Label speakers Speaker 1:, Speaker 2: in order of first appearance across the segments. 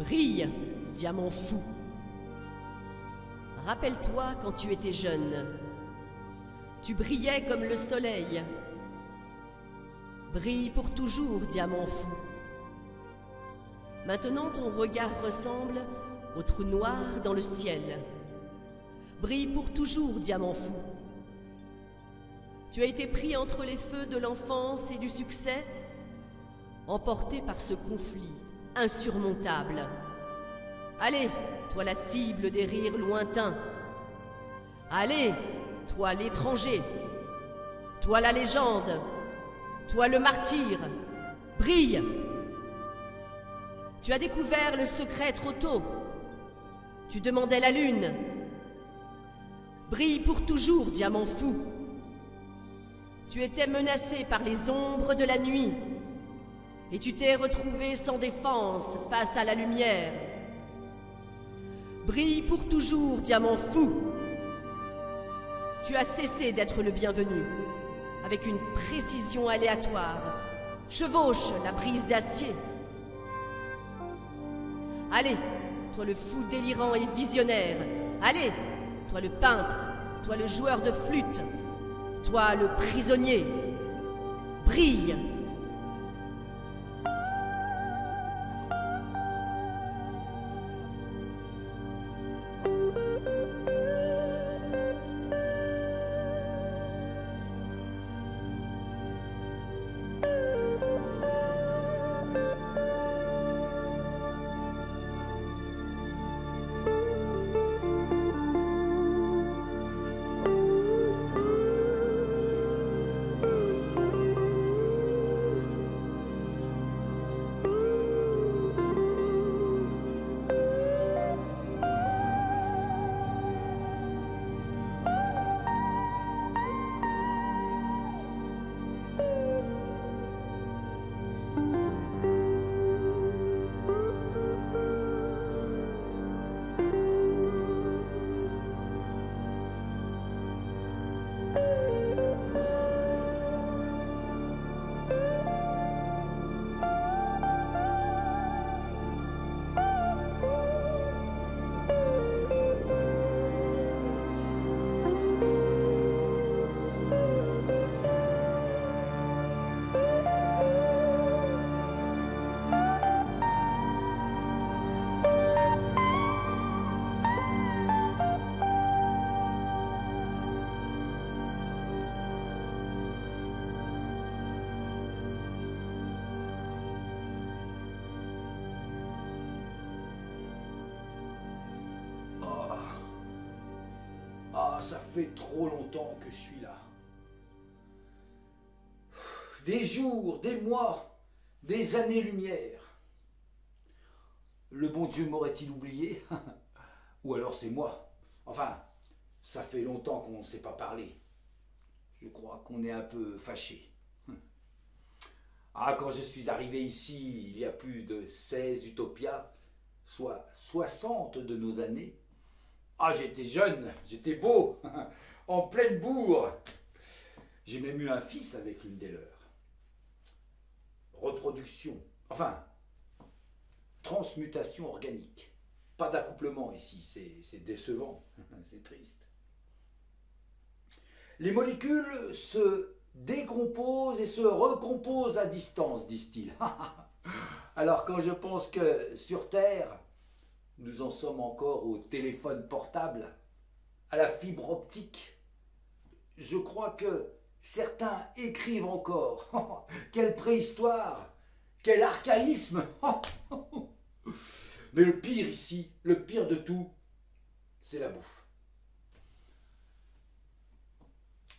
Speaker 1: Brille, diamant fou. Rappelle-toi quand tu étais jeune. Tu brillais comme le soleil. Brille pour toujours, diamant fou. Maintenant ton regard ressemble au trou noir dans le ciel. Brille pour toujours, diamant fou. Tu as été pris entre les feux de l'enfance et du succès, emporté par ce conflit insurmontable. Allez, toi la cible des rires lointains. Allez, toi l'étranger. Toi la légende. Toi le martyr. Brille. Tu as découvert le secret trop tôt. Tu demandais la lune. Brille pour toujours, diamant fou. Tu étais menacé par les ombres de la nuit. Et tu t'es retrouvé sans défense face à la lumière. Brille pour toujours, diamant fou. Tu as cessé d'être le bienvenu. Avec une précision aléatoire, chevauche la brise d'acier. Allez, toi le fou délirant et visionnaire. Allez, toi le peintre, toi le joueur de flûte, toi le prisonnier. Brille.
Speaker 2: Ça fait trop longtemps que je suis là. Des jours, des mois, des années-lumière. Le bon Dieu m'aurait-il oublié? Ou alors c'est moi. Enfin, ça fait longtemps qu'on ne s'est pas parlé. Je crois qu'on est un peu fâchés. Ah, quand je suis arrivé ici, il y a plus de 16 utopias, soit 60 de nos années, ah, j'étais jeune, j'étais beau, en pleine bourre. J'ai même eu un fils avec l'une des leurs. Reproduction, enfin, transmutation organique. Pas d'accouplement ici, c'est décevant, c'est triste. Les molécules se décomposent et se recomposent à distance, disent-ils. Alors quand je pense que sur Terre, nous en sommes encore au téléphone portable, à la fibre optique. Je crois que certains écrivent encore. Quelle préhistoire, quel archaïsme. Mais le pire ici, le pire de tout, c'est la bouffe.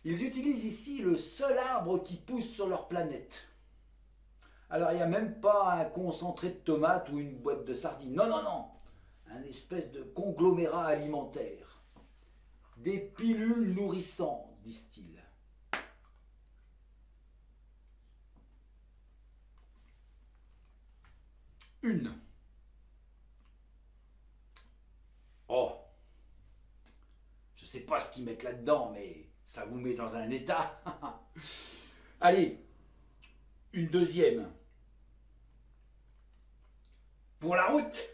Speaker 2: Ils utilisent ici le seul arbre qui pousse sur leur planète. Alors il n'y a même pas un concentré de tomates ou une boîte de sardines. Non, non, non. Un espèce de conglomérat alimentaire. Des pilules nourrissantes, disent-ils. Une. Oh. Je sais pas ce qu'ils mettent là-dedans, mais ça vous met dans un état. Allez. Une deuxième. Pour la route.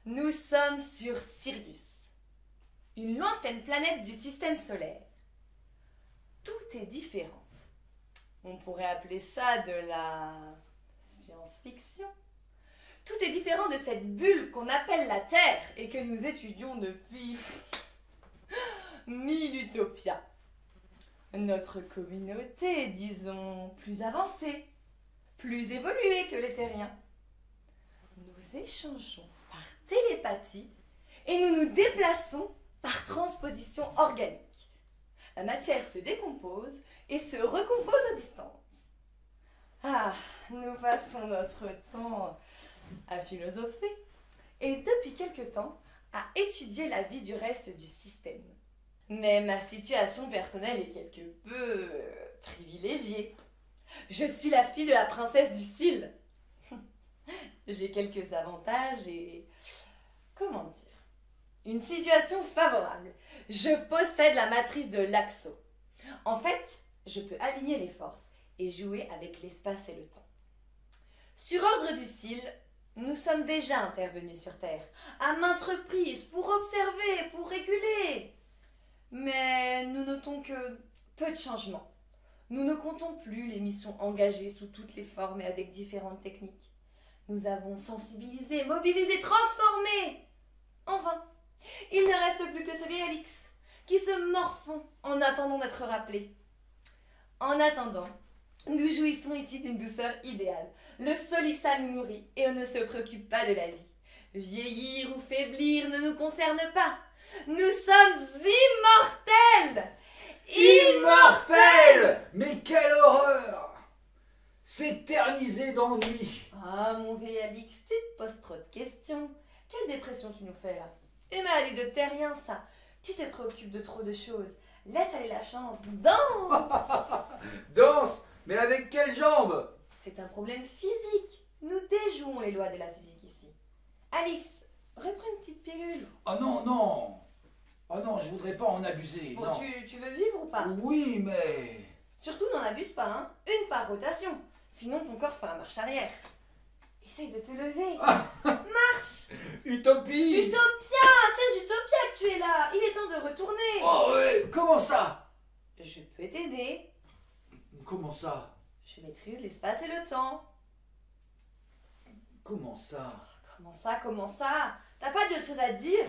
Speaker 3: Nous sommes sur Sirius, une lointaine planète du système solaire. Tout est différent. On pourrait appeler ça de la science-fiction. Tout est différent de cette bulle qu'on appelle la Terre et que nous étudions depuis 1000 utopias. Notre communauté est, disons, plus avancée, plus évoluée que les terriens. Nous échangeons par télépathie et nous nous déplaçons par transposition organique. La matière se décompose et se recompose à distance. Ah, nous passons notre temps à philosopher et depuis quelque temps à étudier la vie du reste du système. Mais ma situation personnelle est quelque peu privilégiée. Je suis la fille de la princesse du Cil. J'ai quelques avantages et... comment dire? Une situation favorable. Je possède la matrice de Laxo. En fait, je peux aligner les forces et jouer avec l'espace et le temps. Sur ordre du Cil, nous sommes déjà intervenus sur Terre, à maintes reprises, pour observer, pour réguler. Mais nous notons que peu de changements. Nous ne comptons plus les missions engagées sous toutes les formes et avec différentes techniques. Nous avons sensibilisé, mobilisé, transformé. En vain. Il ne reste plus que ce vieil Alix, qui se morfond en attendant d'être rappelé. En attendant, nous jouissons ici d'une douceur idéale. Le Solixa nous nourrit et on ne se préoccupe pas de la vie. Vieillir ou faiblir ne nous concerne pas. Nous sommes immortels!
Speaker 2: Immortel! Mais quelle horreur! S'éterniser d'ennui.
Speaker 3: Ah, mon vieil Alix, tu te poses trop de questions. Quelle dépression tu nous fais là? Une maladie de terrien, ça. Tu te préoccupes de trop de choses. Laisse aller la chance. Danse!
Speaker 2: Danse? Mais avec quelles jambes?
Speaker 3: C'est un problème physique. Nous déjouons les lois de la physique ici. Alix, reprends une petite pilule.
Speaker 2: Oh non, non. Oh non, je voudrais pas en abuser.
Speaker 3: Bon,
Speaker 2: non.
Speaker 3: tu veux vivre ou pas?
Speaker 2: Oui, mais...
Speaker 3: Surtout, n'en abuse pas, hein. Une par rotation. Sinon, ton corps fera marche arrière. Essaye de te lever. Marche!
Speaker 2: Utopie!
Speaker 3: Utopia! C'est Utopia que tu es là. Il est temps de retourner.
Speaker 2: Oh ouais, comment ça?
Speaker 3: Je peux t'aider.
Speaker 2: Comment ça?
Speaker 3: Je maîtrise l'espace et le temps.
Speaker 2: Comment ça?
Speaker 3: Comment ça? T'as pas d'autre chose à dire?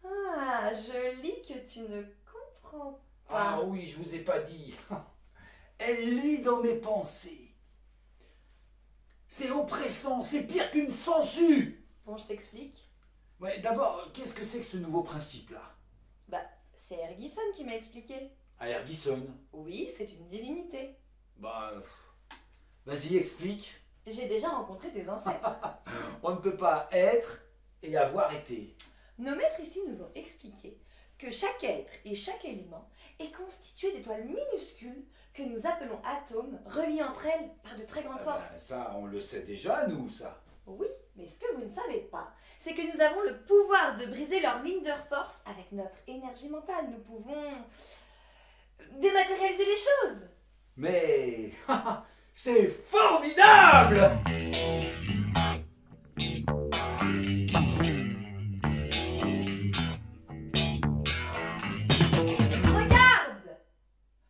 Speaker 3: Ah, je lis que tu ne comprends pas.
Speaker 2: Ah oui, je vous ai pas dit. Elle lit dans mes pensées. C'est oppressant, c'est pire qu'une sangsue.
Speaker 3: Bon, je t'explique.
Speaker 2: Ouais, d'abord, qu'est-ce que c'est que ce nouveau principe-là?
Speaker 3: Bah, c'est Ergison qui m'a expliqué.
Speaker 2: À Ergison?
Speaker 3: Oui, c'est une divinité.
Speaker 2: Bah, vas-y, explique.
Speaker 3: J'ai déjà rencontré tes ancêtres.
Speaker 2: On ne peut pas être et avoir été.
Speaker 3: Nos maîtres ici nous ont expliqué que chaque être et chaque élément est constitué d'étoiles minuscules que nous appelons atomes, reliés entre elles par de très grandes forces.
Speaker 2: Ça, on le sait déjà, nous, ça.
Speaker 3: Oui, mais ce que vous ne savez pas, c'est que nous avons le pouvoir de briser leur ligne de force avec notre énergie mentale. Nous pouvons dématérialiser les choses.
Speaker 2: Mais c'est formidable!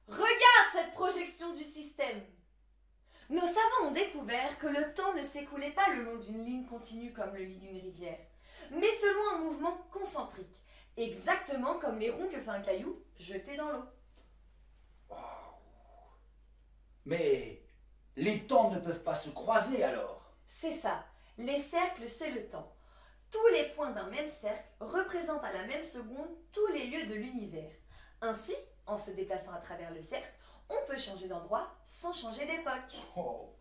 Speaker 3: Regarde cette projection du système. Nos savants ont découvert que le temps ne s'écoulait pas le long d'une ligne continue comme le lit d'une rivière, mais selon un mouvement concentrique, exactement comme les ronds que fait un caillou jeté dans l'eau.
Speaker 2: Mais les temps ne peuvent pas se croiser alors.
Speaker 3: C'est ça. Les cercles, c'est le temps. Tous les points d'un même cercle représentent à la même seconde tous les lieux de l'univers. Ainsi, en se déplaçant à travers le cercle, on peut changer d'endroit sans changer d'époque.
Speaker 2: Oh,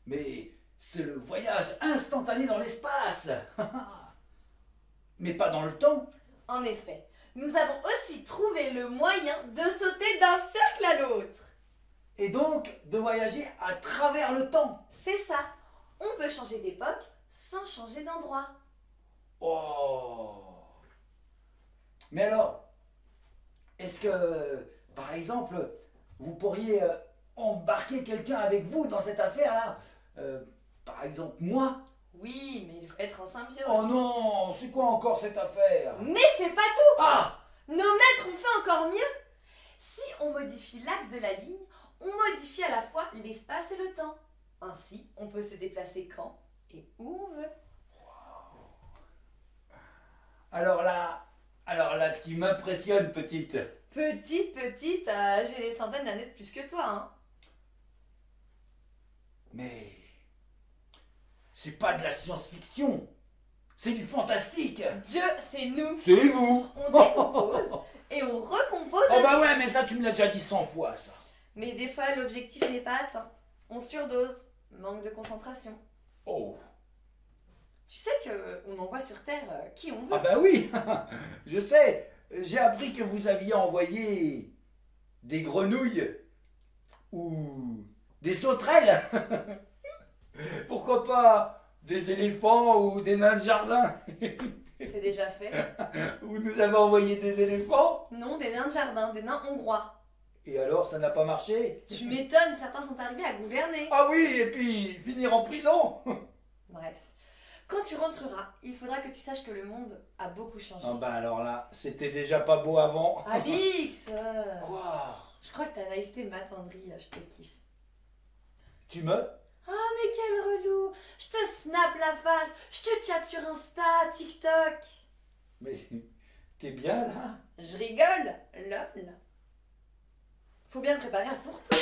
Speaker 2: mais c'est le voyage instantané dans l'espace. Mais pas dans le temps.
Speaker 3: En effet, nous avons aussi trouvé le moyen de sauter d'un cercle à l'autre.
Speaker 2: Et donc de voyager à travers le temps.
Speaker 3: C'est ça. On peut changer d'époque sans changer d'endroit.
Speaker 2: Oh. Mais alors, est-ce que, par exemple, vous pourriez embarquer quelqu'un avec vous dans cette affaire-là par exemple, moi?
Speaker 3: Oui, mais il faut être en symbiose.
Speaker 2: Oh non, c'est quoi encore cette affaire?
Speaker 3: Mais c'est pas tout.
Speaker 2: Ah!
Speaker 3: Nos maîtres ont fait encore mieux. Si on modifie l'axe de la ligne, on modifie à la fois l'espace et le temps. Ainsi, on peut se déplacer quand et où on veut.
Speaker 2: Alors là, tu m'impressionnes, petite.
Speaker 3: Petite, j'ai des centaines d'années de plus que toi, hein.
Speaker 2: Mais c'est pas de la science-fiction, c'est du fantastique.
Speaker 3: Dieu, c'est nous.
Speaker 2: C'est vous.
Speaker 3: On décompose et on recompose.
Speaker 2: Oh bah ouais, mais ça tu me l'as déjà dit 100 fois, ça.
Speaker 3: Mais des fois, l'objectif n'est pas atteint. On surdose, manque de concentration.
Speaker 2: Oh.
Speaker 3: Tu sais qu'on envoie sur Terre qui on veut.
Speaker 2: Ah bah oui, je sais. J'ai appris que vous aviez envoyé des grenouilles ou des sauterelles. Pourquoi pas des éléphants ou des nains de jardin.
Speaker 3: C'est déjà fait.
Speaker 2: Vous nous avez envoyé des éléphants?
Speaker 3: Non, des nains de jardin, des nains hongrois.
Speaker 2: Et alors, ça n'a pas marché?
Speaker 3: Tu m'étonnes, certains sont arrivés à gouverner.
Speaker 2: Ah oui, et puis finir en prison.
Speaker 3: Bref. Quand tu rentreras, il faudra que tu saches que le monde a beaucoup changé.
Speaker 2: Ah bah alors là, c'était déjà pas beau avant.
Speaker 3: Alix
Speaker 2: Quoi?
Speaker 3: Je crois que ta naïveté m'attendrit, je te kiffe.
Speaker 2: Tu me?
Speaker 3: Oh mais quel relou! Je te snap la face, je te chatte sur Insta, TikTok.
Speaker 2: Mais t'es bien là?
Speaker 3: Je rigole, lol. Faut bien le préparer à son retour.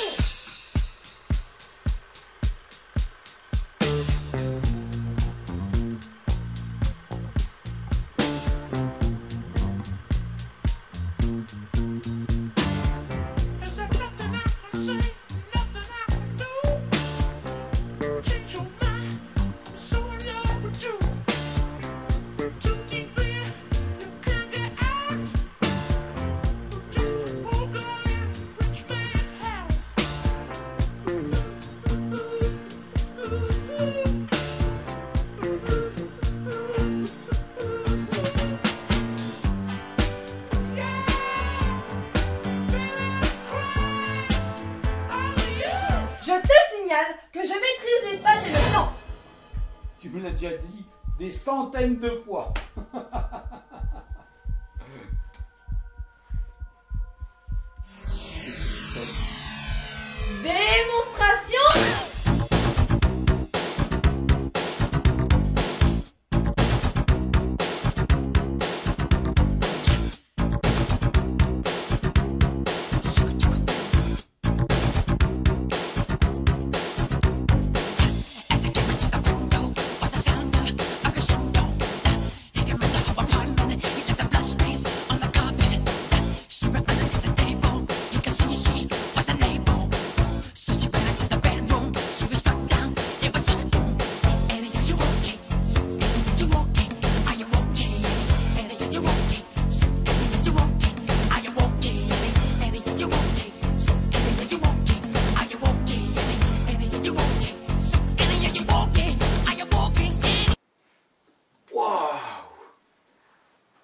Speaker 3: Je te signale que je maîtrise l'espace et le temps.
Speaker 2: Tu me l'as déjà dit des centaines de fois.
Speaker 3: Démonstration.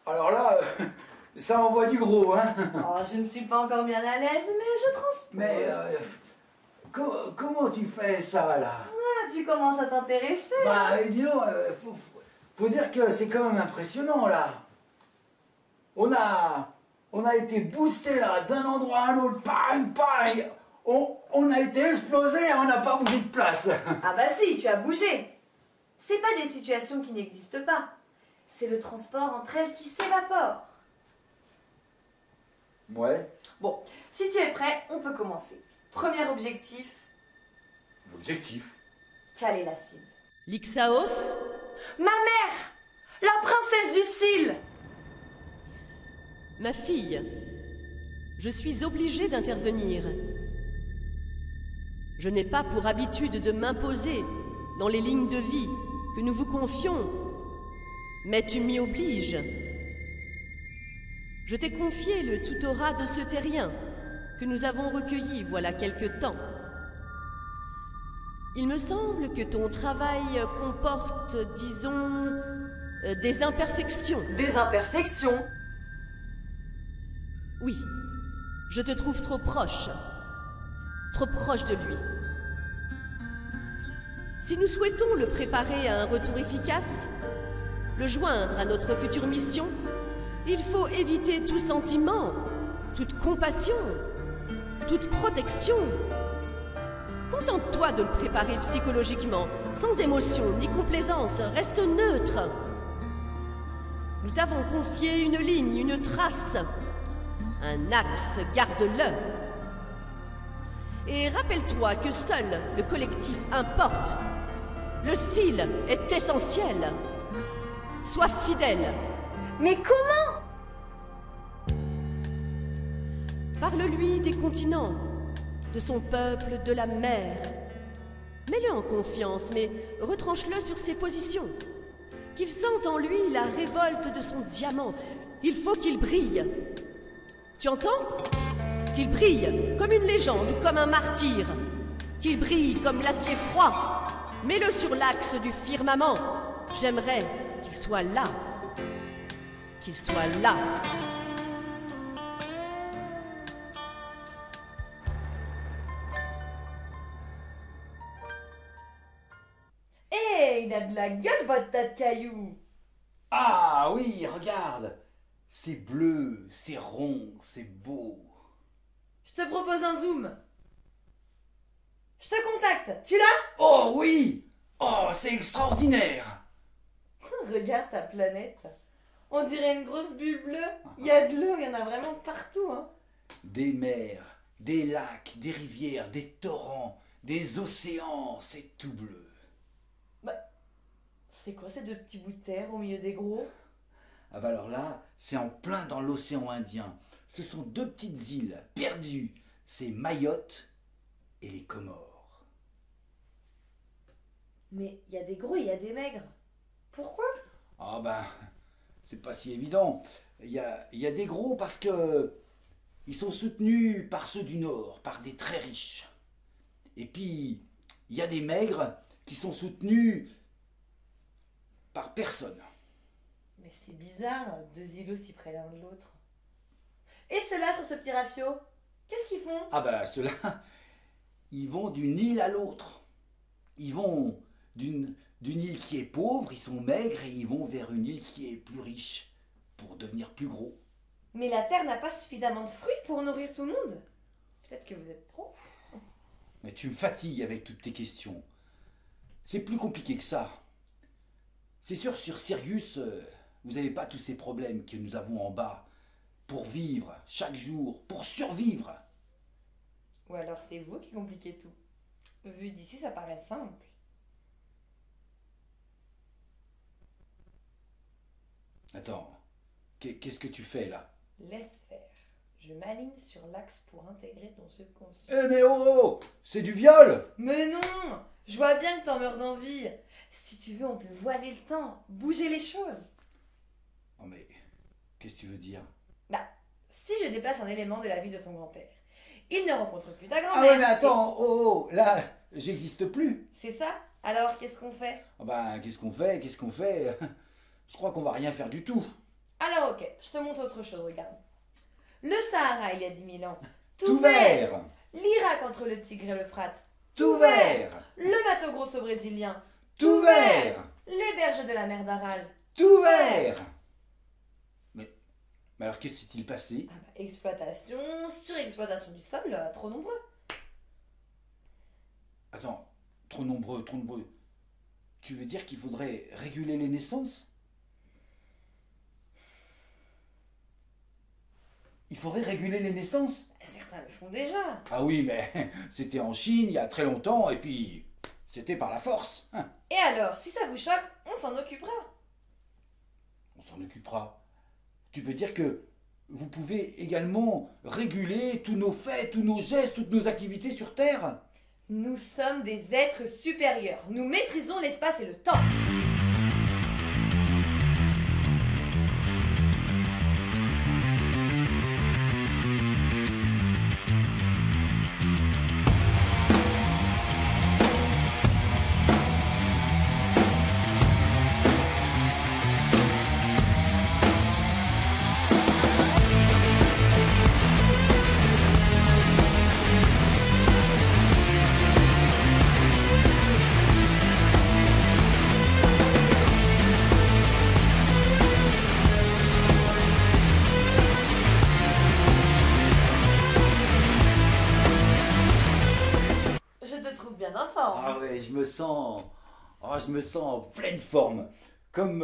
Speaker 2: Alors là, ça envoie du gros, hein.
Speaker 3: Oh, je ne suis pas encore bien à l'aise, mais je transpose.
Speaker 2: Mais comment tu fais ça là?
Speaker 3: Ah, tu commences à t'intéresser.
Speaker 2: Bah dis donc, faut dire que c'est quand même impressionnant là. On a été boosté là d'un endroit à l'autre, pareil, pareil. On a été explosé, on n'a pas bougé de place.
Speaker 3: Ah bah si, tu as bougé. C'est pas des situations qui n'existent pas. C'est le transport entre elles qui s'évapore.
Speaker 2: Ouais.
Speaker 3: Bon, si tu es prêt, on peut commencer. Premier objectif,
Speaker 2: L'objectif.
Speaker 3: Quelle est la cible?
Speaker 1: L'Ixaos?
Speaker 3: Ma mère! La princesse du Cil!
Speaker 1: Ma fille, je suis obligée d'intervenir. Je n'ai pas pour habitude de m'imposer dans les lignes de vie que nous vous confions, mais tu m'y obliges. Je t'ai confié le tutorat de ce terrien que nous avons recueilli voilà quelque temps. Il me semble que ton travail comporte, disons, des imperfections.
Speaker 3: Des imperfections?
Speaker 1: Oui, je te trouve trop proche de lui. Si nous souhaitons le préparer à un retour efficace, le joindre à notre future mission, il faut éviter tout sentiment, toute compassion, toute protection. Contente-toi de le préparer psychologiquement, sans émotion ni complaisance, reste neutre. Nous t'avons confié une ligne, une trace, un axe, garde-le. Et rappelle-toi que seul le collectif importe. Le Cil est essentiel. Sois fidèle.
Speaker 3: Mais comment?
Speaker 1: Parle-lui des continents, de son peuple, de la mer. Mets-le en confiance, mais retranche-le sur ses positions. Qu'il sente en lui la révolte de son diamant. Il faut qu'il brille. Tu entends? Qu'il brille comme une légende ou comme un martyr. Qu'il brille comme l'acier froid. Mets-le sur l'axe du firmament. J'aimerais qu'il soit là. Qu'il soit là.
Speaker 3: Hé, il a de la gueule, votre tas de cailloux!
Speaker 2: Ah oui, regarde. C'est bleu, c'est rond, c'est beau.
Speaker 3: Je te propose un zoom. Je te contacte, tu l'as?
Speaker 2: Oh oui. Oh, c'est extraordinaire.
Speaker 3: Regarde ta planète. On dirait une grosse bulle bleue. Il y a de l'eau, il y en a vraiment partout, hein.
Speaker 2: Des mers, des lacs, des rivières, des torrents, des océans, c'est tout bleu.
Speaker 3: C'est quoi ces deux petits bouts de terre au milieu des gros?
Speaker 2: Ah bah alors là, c'est en plein dans l'océan Indien. Ce sont deux petites îles perdues. C'est Mayotte et les Comores.
Speaker 3: Mais il y a des gros et il y a des maigres. Pourquoi?
Speaker 2: Ah ben, c'est pas si évident. Il y a des gros parce que ils sont soutenus par ceux du Nord, par des très riches. Et puis, il y a des maigres qui sont soutenus par personne.
Speaker 3: Mais c'est bizarre, deux îlots si près l'un de l'autre. Et ceux-là sur ce petit rafio, qu'est-ce qu'ils font?
Speaker 2: Ah ben, ceux-là, ils vont d'une île à l'autre. Ils vont d'une île qui est pauvre, ils sont maigres, et ils vont vers une île qui est plus riche, pour devenir plus gros.
Speaker 3: Mais la terre n'a pas suffisamment de fruits pour nourrir tout le monde. Peut-être que vous êtes trop.
Speaker 2: Mais tu me fatigues avec toutes tes questions. C'est plus compliqué que ça. C'est sûr, sur Sirius, vous n'avez pas tous ces problèmes que nous avons en bas. Pour vivre, chaque jour, pour survivre.
Speaker 3: Ou alors c'est vous qui compliquez tout. Vu d'ici, ça paraît simple.
Speaker 2: Attends, qu'est-ce que tu fais là?
Speaker 3: Laisse faire. Je m'aligne sur l'axe pour intégrer ton subconscient.
Speaker 2: Eh mais oh, c'est du viol!
Speaker 3: Mais non! Je vois bien que t'en meurs d'envie. Si tu veux, on peut voiler le temps, bouger les choses.
Speaker 2: Oh mais, qu'est-ce que tu veux dire?
Speaker 3: Si je déplace un élément de la vie de ton grand-père, il ne rencontre plus ta
Speaker 2: Ah
Speaker 3: grand-mère.
Speaker 2: ouais mais attends, là, j'existe plus.
Speaker 3: C'est ça? Alors qu'est-ce qu'on fait?
Speaker 2: Ah ben, qu'est-ce qu'on fait? Je crois qu'on va rien faire du tout.
Speaker 3: Alors ok, je te montre autre chose, regarde. Le Sahara, il y a 10 000 ans.
Speaker 2: Tout vert!
Speaker 3: L'Irak entre le Tigre et l'Euphrate.
Speaker 2: Tout vert!
Speaker 3: Le Mato Grosso brésilien.
Speaker 2: Tout vert!
Speaker 3: Les berges de la mer d'Aral.
Speaker 2: Tout vert! Mais alors qu'est-ce qui s'est-il passé?
Speaker 3: Exploitation, surexploitation du sol, trop nombreux.
Speaker 2: Attends, trop nombreux. Tu veux dire qu'il faudrait réguler les naissances? il faudrait réguler les naissances.
Speaker 3: Certains le font déjà.
Speaker 2: Ah oui, mais c'était en Chine il y a très longtemps, et puis c'était par la force.
Speaker 3: Et alors, si ça vous choque, on s'en occupera.
Speaker 2: On s'en occupera. Tu veux dire que vous pouvez également réguler tous nos faits, tous nos gestes, toutes nos activités sur Terre?
Speaker 3: Nous sommes des êtres supérieurs. Nous maîtrisons l'espace et le temps. Je te trouve bien en forme.
Speaker 2: Ah ouais, je me sens en pleine forme, comme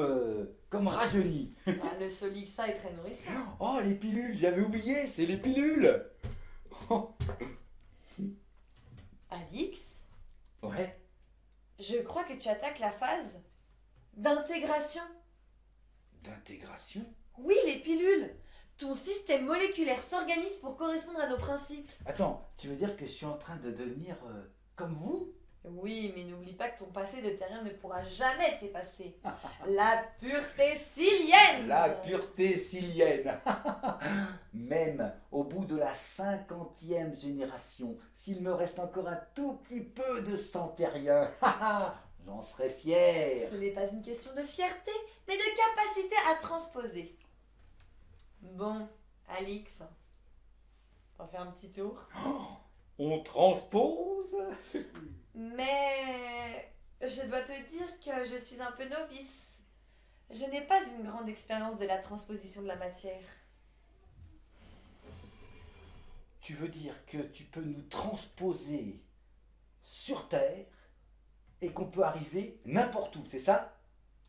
Speaker 2: rajeuni.
Speaker 3: Ah, le Solixa est très nourrissant.
Speaker 2: Oh, les pilules, j'avais oublié, c'est les pilules.
Speaker 3: Alix,
Speaker 2: Ouais.
Speaker 3: je crois que tu attaques la phase d'intégration.
Speaker 2: D'intégration?
Speaker 3: Oui, les pilules. Ton système moléculaire s'organise pour correspondre à nos principes.
Speaker 2: Attends, tu veux dire que je suis en train de devenir comme vous?
Speaker 3: Oui, mais n'oublie pas que ton passé de terrien ne pourra jamais s'effacer. La pureté silienne.
Speaker 2: La pureté silienne. Même au bout de la 50e génération, s'il me reste encore un tout petit peu de sang terrien, j'en serais fier.
Speaker 3: Ce n'est pas une question de fierté, mais de capacité à transposer. Bon, Alix, on fait un petit tour.
Speaker 2: On transpose?
Speaker 3: Mais je dois te dire que je suis un peu novice. Je n'ai pas une grande expérience de la transposition de la matière.
Speaker 2: Tu veux dire que tu peux nous transposer sur Terre et qu'on peut arriver n'importe où, c'est ça?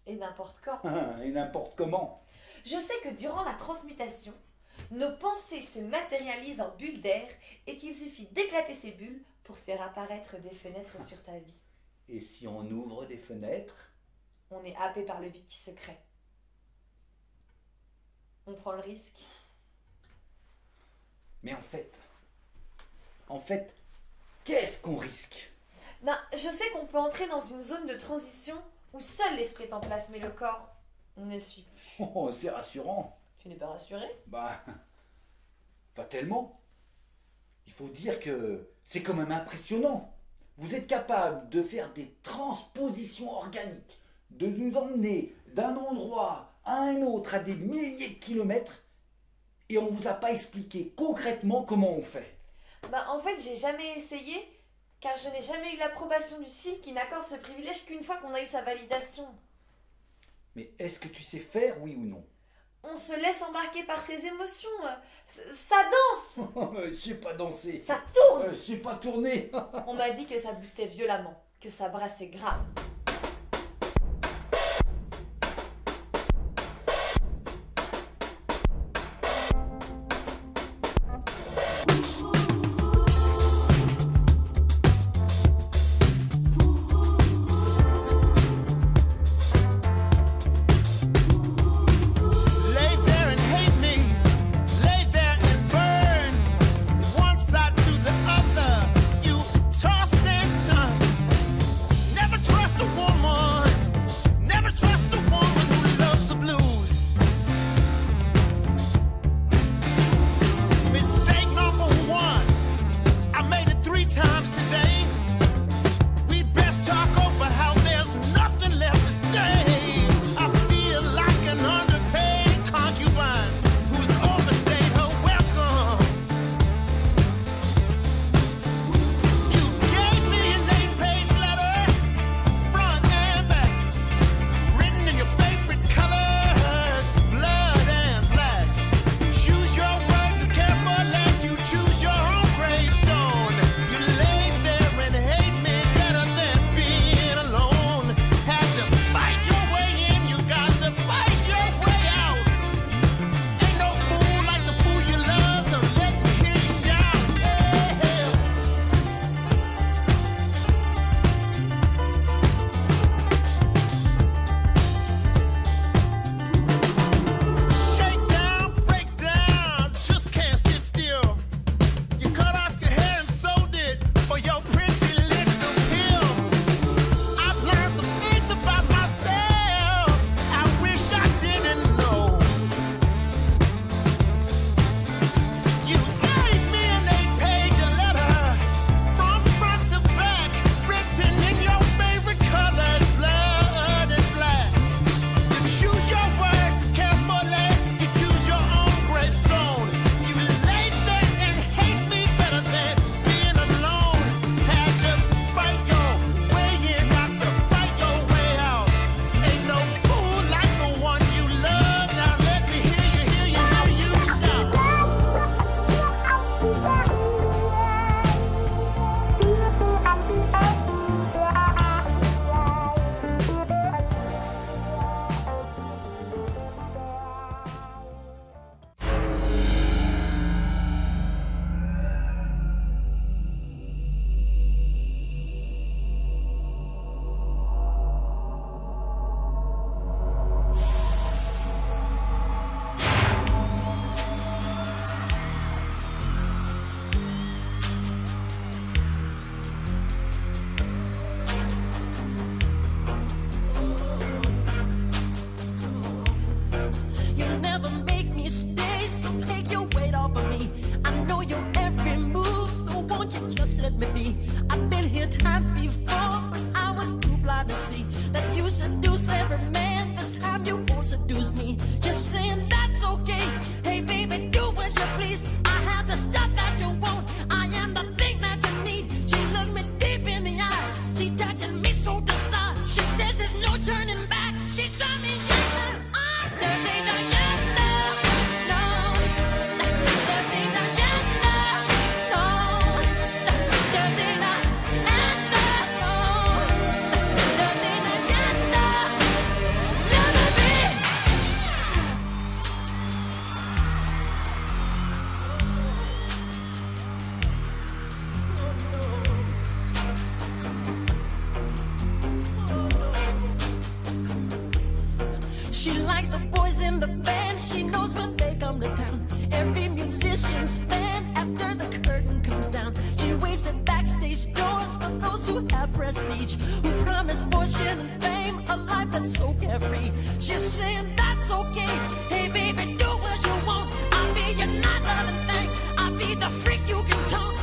Speaker 3: Et n'importe quand.
Speaker 2: Et n'importe comment.
Speaker 3: Je sais que durant la transmutation, nos pensées se matérialisent en bulles d'air et qu'il suffit d'éclater ces bulles pour faire apparaître des fenêtres sur ta vie.
Speaker 2: Et si on ouvre des fenêtres?
Speaker 3: On est happé par le vide qui se crée. On prend le risque.
Speaker 2: Mais en fait, qu'est-ce qu'on risque?
Speaker 3: Ben, je sais qu'on peut entrer dans une zone de transition où seul l'esprit est en place, mais le corps ne suit plus.
Speaker 2: Oh, c'est rassurant.
Speaker 3: Tu n'es pas rassuré?
Speaker 2: Bah, pas tellement. Il faut dire que c'est quand même impressionnant. Vous êtes capable de faire des transpositions organiques, de nous emmener d'un endroit à un autre à des milliers de kilomètres, et on vous a pas expliqué concrètement comment on fait.
Speaker 3: Ben, en fait, j'ai jamais essayé, car je n'ai jamais eu l'approbation du CIL qui n'accorde ce privilège qu'une fois qu'on a eu sa validation.
Speaker 2: Mais est-ce que tu sais faire, oui ou non?
Speaker 3: On se laisse embarquer par ses émotions. Ça danse.
Speaker 2: Je sais pas danser.
Speaker 3: Ça tourne.
Speaker 2: Je sais pas tourner.
Speaker 3: On m'a dit que ça boostait violemment, que ça brassait grave.
Speaker 4: Trust just let me be. I've been here times before, but I was too blind to see that you seduce every man. This time you won't seduce me. Just saying that's okay. Hey baby, do as you please. I have the stuff that you want. I am the thing that you need. She looked me deep in the eyes. She touching me so to start. She says there's no turning back. She got me yelling. Dirty Diana, no. Dirty Diana, no. Dirty Diana, no. Dirty Diana, let me be. She likes the boys in the band. She knows when they come to town. Every musician's fan after the curtain comes down. She waits at backstage doors for those who have prestige, who promise fortune and fame, a life that's so carefree. She's saying that's okay. Hey baby, do what you want. I'll be your night loving thing. I'll be the freak you can talk.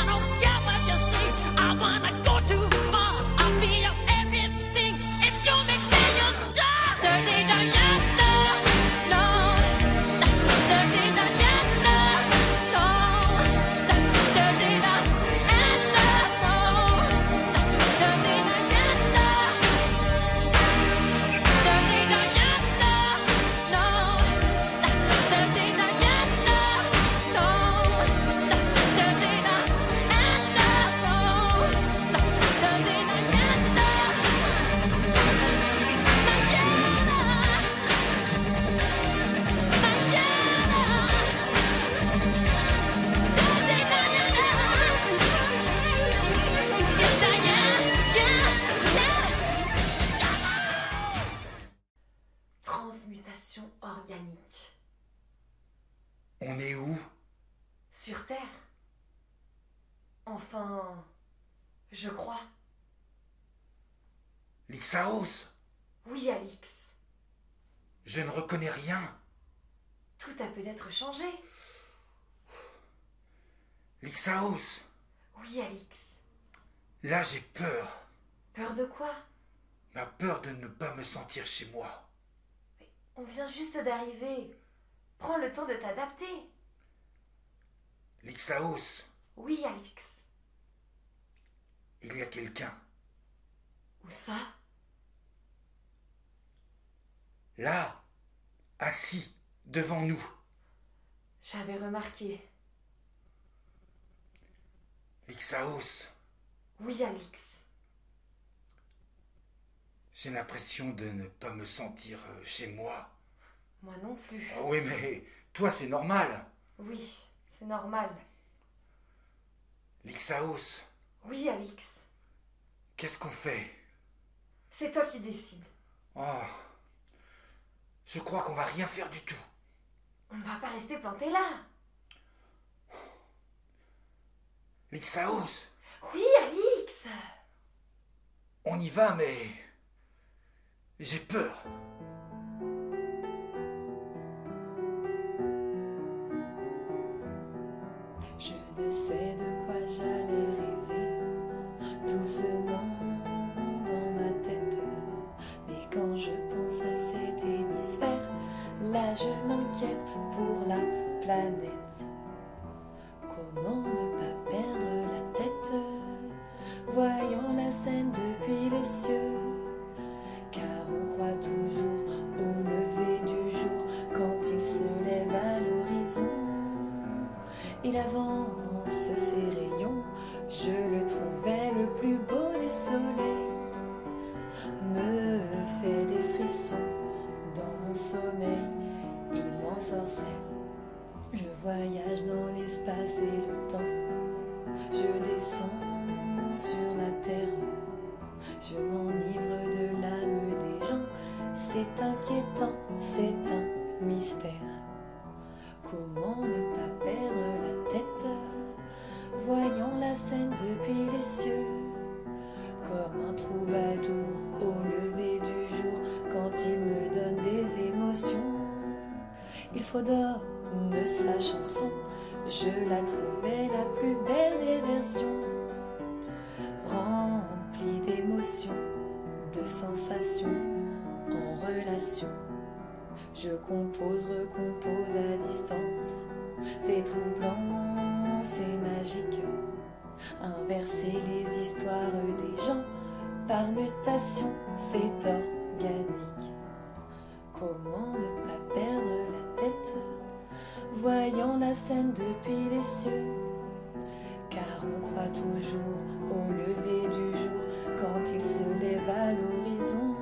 Speaker 4: I don't care what you say. I wanna go too far. I'll be your everything. If you make me your star. Dirty Diana, no. Dirty Diana, no. Dirty Diana, no. Dirty Diana. Dirty Diana, no. Dirty Diana, no. Dirty Diana, no. Dirty
Speaker 3: Transmutation organique.
Speaker 2: On est où?
Speaker 3: Sur Terre. Enfin, je crois.
Speaker 2: L'Ixaos?
Speaker 3: Oui, Alix.
Speaker 2: Je ne reconnais rien.
Speaker 3: Tout a peut-être changé.
Speaker 2: L'Ixaos?
Speaker 3: Oui, Alix.
Speaker 2: Là, j'ai peur.
Speaker 3: Peur de quoi?
Speaker 2: Ma peur de ne pas me sentir chez moi.
Speaker 3: On vient juste d'arriver. Prends le temps de t'adapter.
Speaker 2: L'Ixaos,
Speaker 3: Oui, Alix.
Speaker 2: il y a quelqu'un.
Speaker 3: Où ça?
Speaker 2: Là, assis, devant nous.
Speaker 3: J'avais remarqué.
Speaker 2: L'Ixaos,
Speaker 3: Oui, Alix.
Speaker 2: j'ai l'impression de ne pas me sentir chez moi.
Speaker 3: Moi non plus.
Speaker 2: Ah oui, mais toi, c'est normal.
Speaker 3: Oui, c'est normal.
Speaker 2: L'Ixaos,
Speaker 3: Oui, Alix.
Speaker 2: qu'est-ce qu'on fait?
Speaker 3: C'est toi qui décides.
Speaker 2: Oh, je crois qu'on va rien faire du tout.
Speaker 3: On ne va pas rester planté là.
Speaker 2: L'Ixaos,
Speaker 3: Oui, Alix.
Speaker 2: on y va, mais j'ai peur.
Speaker 3: Je ne sais de quoi j'allais rêver doucement dans ma tête. Mais quand je pense à cet hémisphère, là je m'inquiète pour la planète. Comment ne pas perdre la tête, voyant la scène depuis les cieux? Car on croit toujours au lever du jour quand il se lève à l'horizon. Il avance ses rayons, je le trouvais le plus beau des soleils. Me fait des frissons dans mon sommeil, il m'ensorcelle. Je voyage dans l'espace et le temps, je descends sur la terre, je m'enivre de l'âme des gens. C'est inquiétant, c'est un mystère. Comment ne pas perdre la tête, voyant la scène depuis les cieux? Comme un troubadour au lever du jour, quand il me donne des émotions. Il fredonne sa chanson, je la trouvais la plus belle des versions. Recompose, recompose à distance. C'est troublant, c'est magique. Inverser les histoires des gens par mutation, c'est organique. Comment ne pas perdre la tête, voyant la scène depuis les cieux? Car on croit toujours au lever du jour quand il se lève à l'horizon.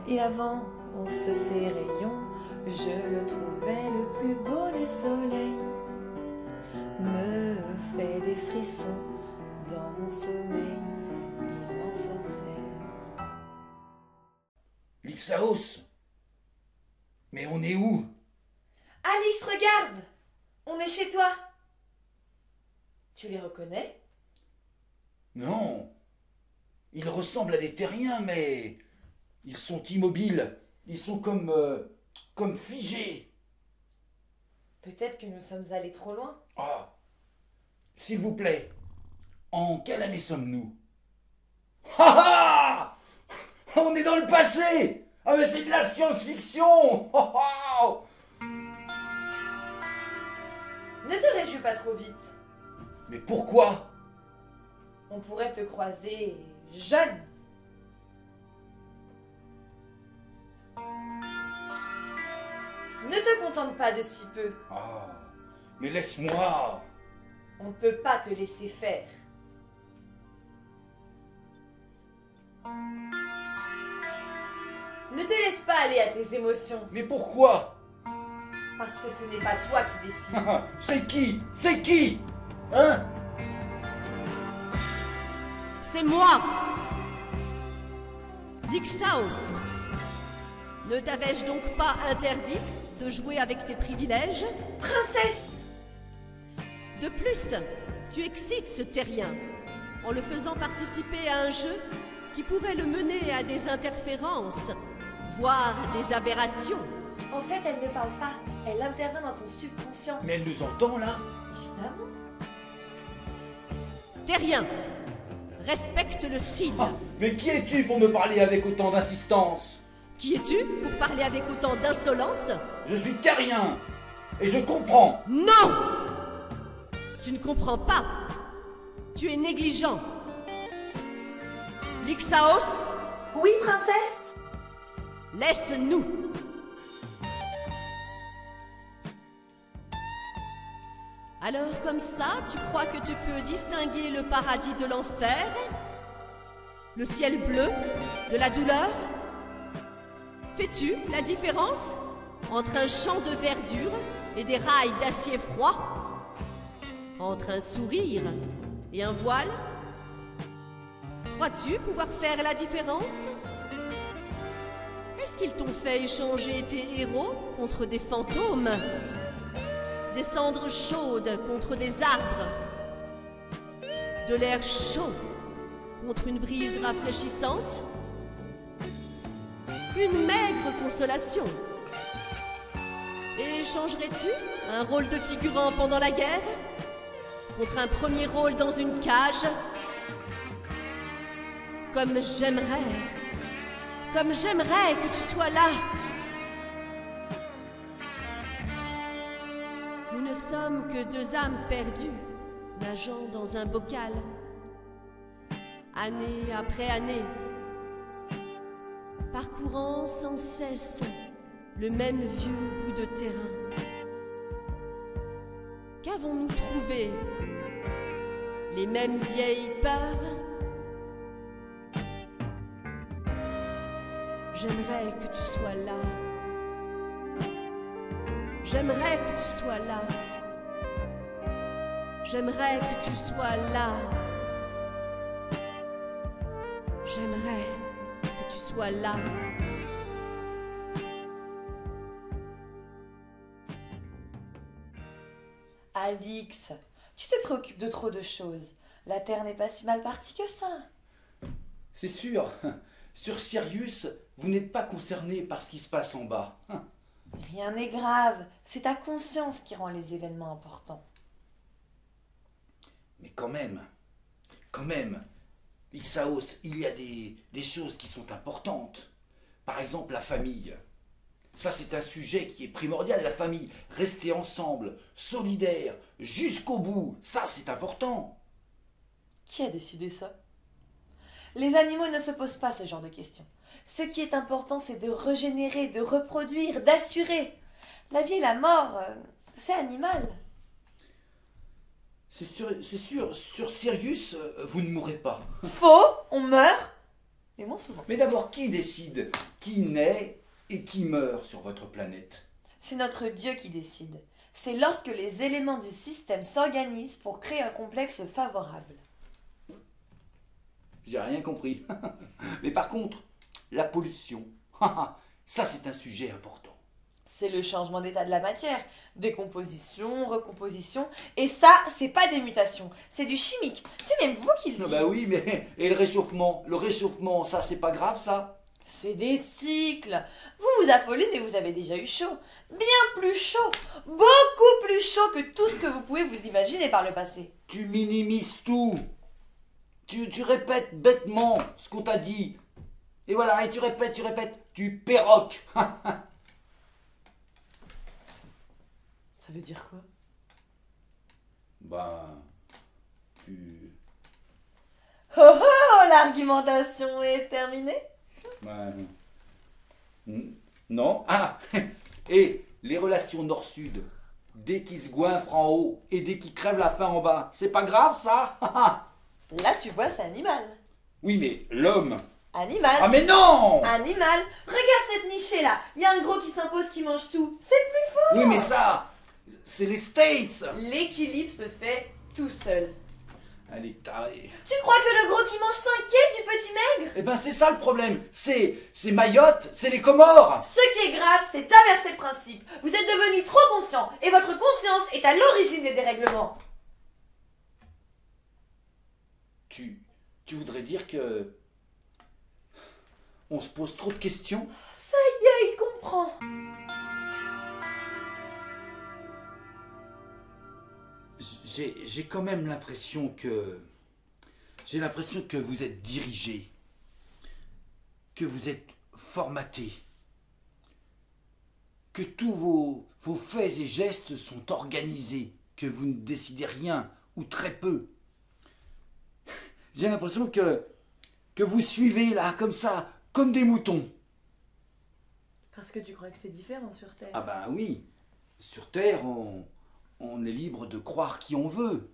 Speaker 3: Et avant, on se ses rayons, je le trouvais le plus beau des soleils. Me fait des frissons dans mon sommeil, il m'ensorcelle.
Speaker 2: Lixaos, mais on est où?
Speaker 3: Alix, regarde! On est chez toi! Tu les reconnais?
Speaker 2: Non, ils ressemblent à des terriens, mais ils sont immobiles. Ils sont comme figés.
Speaker 3: Peut-être que nous sommes allés trop loin.
Speaker 2: Ah, s'il vous plaît, en quelle année sommes-nous? Ha ha! On est dans le passé! Ah mais c'est de la science-fiction!
Speaker 3: Ne te réjouis pas trop vite.
Speaker 2: Mais pourquoi?
Speaker 3: On pourrait te croiser jeune. Ne te contente pas de si peu.
Speaker 2: Ah, mais laisse-moi!
Speaker 3: On ne peut pas te laisser faire. Ne te laisse pas aller à tes émotions,
Speaker 2: Mais pourquoi?
Speaker 3: parce que ce n'est pas toi qui décides.
Speaker 2: C'est qui? C'est qui? Hein?
Speaker 1: C'est moi, Lixaos. Ne t'avais-je donc pas interdit de jouer avec tes privilèges?
Speaker 3: Princesse!
Speaker 1: De plus, tu excites ce terrien en le faisant participer à un jeu qui pourrait le mener à des interférences, voire des aberrations.
Speaker 3: En fait, elle ne parle pas. Elle intervient dans ton subconscient.
Speaker 2: Mais elle nous entend là?
Speaker 3: Évidemment.
Speaker 1: Terrien, respecte le signe.
Speaker 2: Ah, mais qui es-tu pour me parler avec autant d'insistance?
Speaker 1: Qui es-tu pour parler avec autant d'insolence?
Speaker 2: Je suis terrien et je comprends.
Speaker 1: Non! Tu ne comprends pas. Tu es négligent. Lixaos,
Speaker 3: Oui, princesse?
Speaker 1: laisse-nous. Alors comme ça, tu crois que tu peux distinguer le paradis de l'enfer? Le ciel bleu de la douleur? Fais-tu la différence entre un champ de verdure et des rails d'acier froid? Entre un sourire et un voile? Crois-tu pouvoir faire la différence? Est-ce qu'ils t'ont fait échanger tes héros contre des fantômes? Des cendres chaudes contre des arbres? De l'air chaud contre une brise rafraîchissante? Une maigre consolation. Et échangerais-tu un rôle de figurant pendant la guerre contre un premier rôle dans une cage? Comme j'aimerais que tu sois là. Nous ne sommes que deux âmes perdues, nageant dans un bocal, année après année, parcourant sans cesse le même vieux bout de terrain. Qu'avons-nous trouvé? Les mêmes vieilles peurs? J'aimerais que tu sois là. J'aimerais que tu sois là. J'aimerais que tu sois là. J'aimerais que tu sois là.
Speaker 3: Alix, tu te préoccupes de trop de choses. La Terre n'est pas si mal partie que ça.
Speaker 2: C'est sûr. Sur Sirius, vous n'êtes pas concerné par ce qui se passe en bas.
Speaker 3: Rien n'est grave. C'est ta conscience qui rend les événements importants.
Speaker 2: Mais quand même, Ixaos, il y a des choses qui sont importantes. Par exemple, la famille. Ça, c'est un sujet qui est primordial. La famille, rester ensemble, solidaire, jusqu'au bout, ça, c'est important.
Speaker 3: Qui a décidé ça? Les animaux ne se posent pas ce genre de questions. Ce qui est important, c'est de régénérer, de reproduire, d'assurer. La vie et la mort, c'est animal.
Speaker 2: C'est sûr, sur Sirius, vous ne mourrez pas.
Speaker 3: Faux, on meurt, mais moins souvent.
Speaker 2: Mais d'abord, qui décide qui naît et qui meurt sur votre planète?
Speaker 3: C'est notre Dieu qui décide. C'est lorsque les éléments du système s'organisent pour créer un complexe favorable.
Speaker 2: J'ai rien compris. Mais par contre, la pollution, ça c'est un sujet important.
Speaker 3: C'est le changement d'état de la matière, décomposition, recomposition, et ça, c'est pas des mutations, c'est du chimique. C'est même vous qui le dites.
Speaker 2: Bah oui, mais et le réchauffement? Le réchauffement, ça c'est pas grave ça?
Speaker 3: C'est des cycles. Vous vous affolez, mais vous avez déjà eu chaud. Bien plus chaud. Beaucoup plus chaud que tout ce que vous pouvez vous imaginer par le passé.
Speaker 2: Tu minimises tout. Tu répètes bêtement ce qu'on t'a dit. Et voilà, et tu répètes, tu perroques.
Speaker 3: Ça veut dire quoi?
Speaker 2: Bah,
Speaker 3: Oh oh, l'argumentation est terminée.
Speaker 2: bah, non. Ah, et les relations nord-sud, dès qu'ils se goinfrent en haut et dès qu'ils crèvent la faim en bas, c'est pas grave ça?
Speaker 3: Là, tu vois, c'est animal.
Speaker 2: Oui, mais l'homme.
Speaker 3: Animal.
Speaker 2: Ah mais non!
Speaker 3: Animal. Regarde cette nichée là. Il y a un gros qui s'impose qui mange tout. C'est le plus fort.
Speaker 2: Oui, mais ça, c'est les States.
Speaker 3: L'équilibre se fait tout seul.
Speaker 2: Allez, taré.
Speaker 3: Tu crois que le gros qui mange s'inquiète du petit maigre?
Speaker 2: Eh ben c'est ça le problème. C'est Mayotte, c'est les Comores.
Speaker 3: Ce qui est grave, c'est d'inverser le principe. Vous êtes devenu trop conscient et votre conscience est à l'origine des dérèglements.
Speaker 2: Tu voudrais dire que on se pose trop de questions?
Speaker 3: Ça y est, il comprend.
Speaker 2: J'ai quand même l'impression que vous êtes dirigé, que vous êtes formaté, que tous vos faits et gestes sont organisés, que vous ne décidez rien ou très peu. J'ai l'impression que vous suivez là, comme ça, comme des moutons.
Speaker 3: Parce que tu crois que c'est différent sur Terre.
Speaker 2: Ah ben oui, sur Terre, on est libre de croire qui on veut,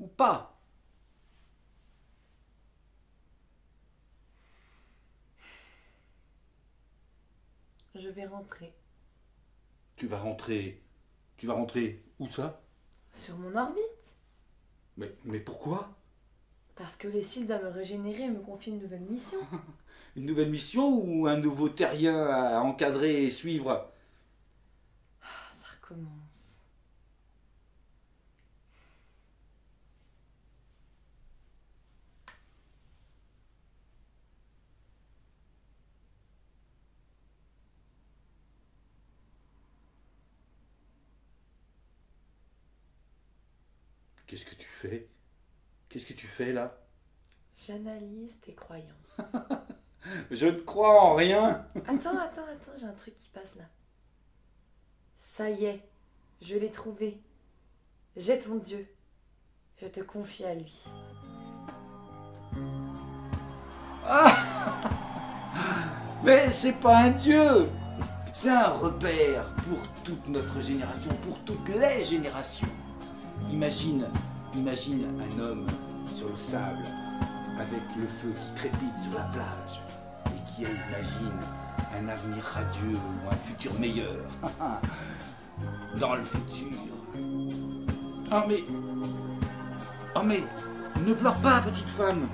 Speaker 2: ou pas.
Speaker 3: Je vais rentrer.
Speaker 2: Tu vas rentrer où ça?
Speaker 3: Sur mon orbite.
Speaker 2: Mais pourquoi?
Speaker 3: Parce que les cils doivent me régénérer et me confier une nouvelle mission.
Speaker 2: Une nouvelle mission ou un nouveau terrien à encadrer et suivre?
Speaker 3: Ça recommence.
Speaker 2: Qu'est-ce que tu fais? Qu'est-ce que tu fais là?
Speaker 3: J'analyse tes croyances.
Speaker 2: Je ne crois en rien.
Speaker 3: Attends, j'ai un truc qui passe là. Ça y est, je l'ai trouvé. J'ai ton Dieu. Je te confie à lui.
Speaker 2: Ah! Mais c'est pas un dieu. C'est un repère pour toute notre génération, pour toutes les générations. Imagine un homme sur le sable, avec le feu qui crépite sur la plage, et qui imagine un avenir radieux ou un futur meilleur. Dans le futur. Oh mais, ne pleure pas, petite femme.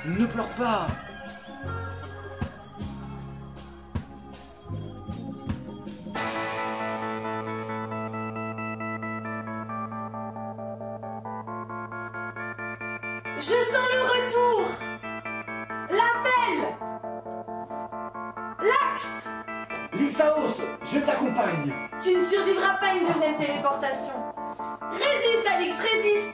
Speaker 2: Ne pleure pas.
Speaker 3: Je sens le retour. L'appel. L'axe.
Speaker 2: Lixaos, je t'accompagne.
Speaker 3: Tu ne survivras pas à une deuxième téléportation. Résiste, Alix, résiste.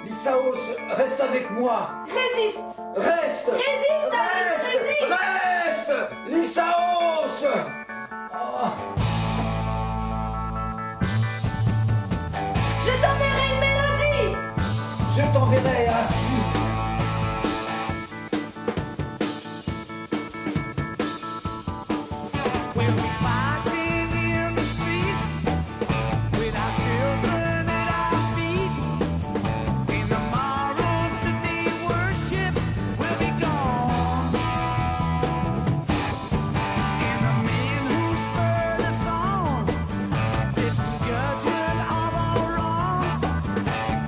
Speaker 2: Lixaos, reste avec moi.
Speaker 3: Résiste.
Speaker 2: Reste.
Speaker 3: Résiste, Alix, résiste.
Speaker 2: Reste. Lixaos. est ainsi.
Speaker 5: We'll be fighting in the streets with our children at our feet. And tomorrow's the day worship will be gone. And the men who spurred us on, sitting judgment of all wrong,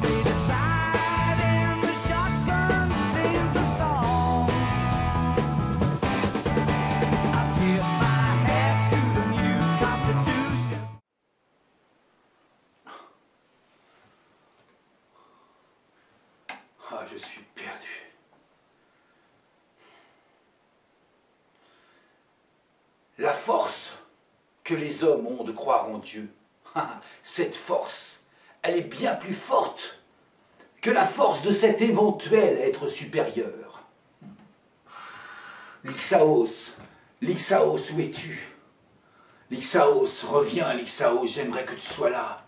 Speaker 5: they decide and the shotgun sings the song. I tip my hat to the new Constitution.
Speaker 2: Ah, je suis perdu. La force que les hommes ont de croire en Dieu, cette force, elle est bien plus forte que la force de cet éventuel être supérieur. Lixaos, Lixaos, où es-tu? Lixaos, reviens, Lixaos, j'aimerais que tu sois là.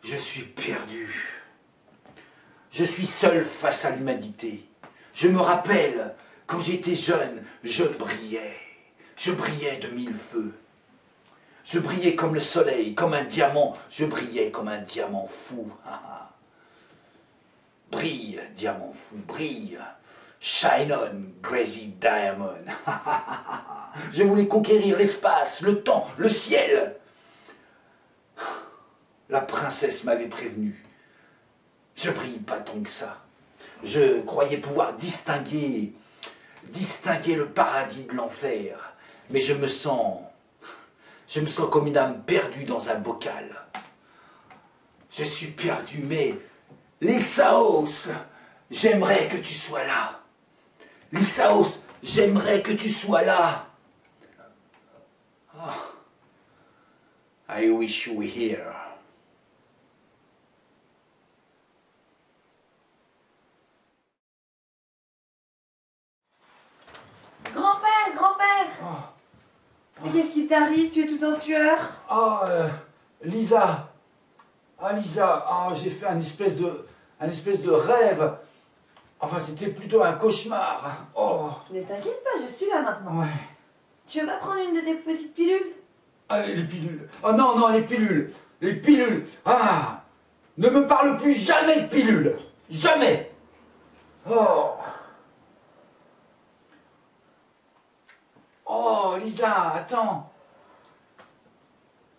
Speaker 2: Je suis perdu. Je suis seul face à l'humanité. Je me rappelle, quand j'étais jeune, je brillais. Je brillais de mille feux. Je brillais comme le soleil, comme un diamant. Je brillais comme un diamant fou. Brille, diamant fou, brille. Shine on, crazy diamond. Je voulais conquérir l'espace, le temps, le ciel. La princesse m'avait prévenu. Je brille pas tant que ça. Je croyais pouvoir distinguer le paradis de l'enfer. Mais je me sens comme une âme perdue dans un bocal. Je suis perdu, mais Lixaos, j'aimerais que tu sois là. Lixaos, j'aimerais que tu sois là. Oh. I wish you were here.
Speaker 3: Grand-père, grand-père! Mais qu'est-ce qui t'arrive? Tu es tout en sueur?
Speaker 2: Oh, Lisa. Ah, Lisa, j'ai fait un espèce de rêve. Enfin, c'était plutôt un cauchemar. Oh,
Speaker 3: Ne t'inquiète pas, je suis là maintenant.
Speaker 2: ouais.
Speaker 3: Tu veux pas prendre une de tes petites pilules?
Speaker 2: Allez, les pilules. Oh non, non, les pilules. Les pilules. Ah, ne me parle plus jamais de pilules. Jamais. Oh. Oh, Lisa, attends.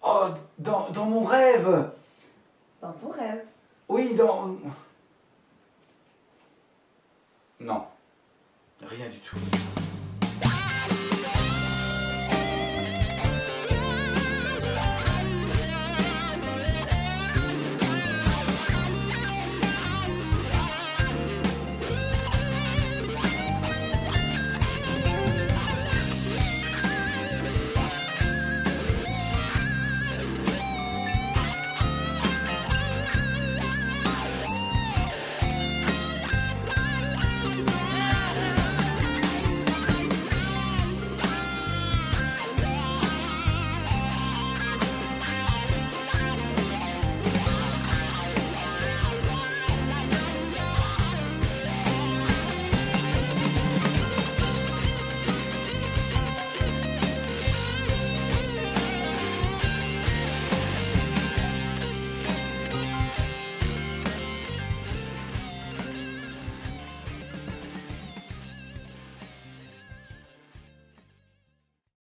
Speaker 2: Oh, dans mon rêve.
Speaker 3: Dans ton rêve.
Speaker 2: Oui, dans... Non. Rien du tout.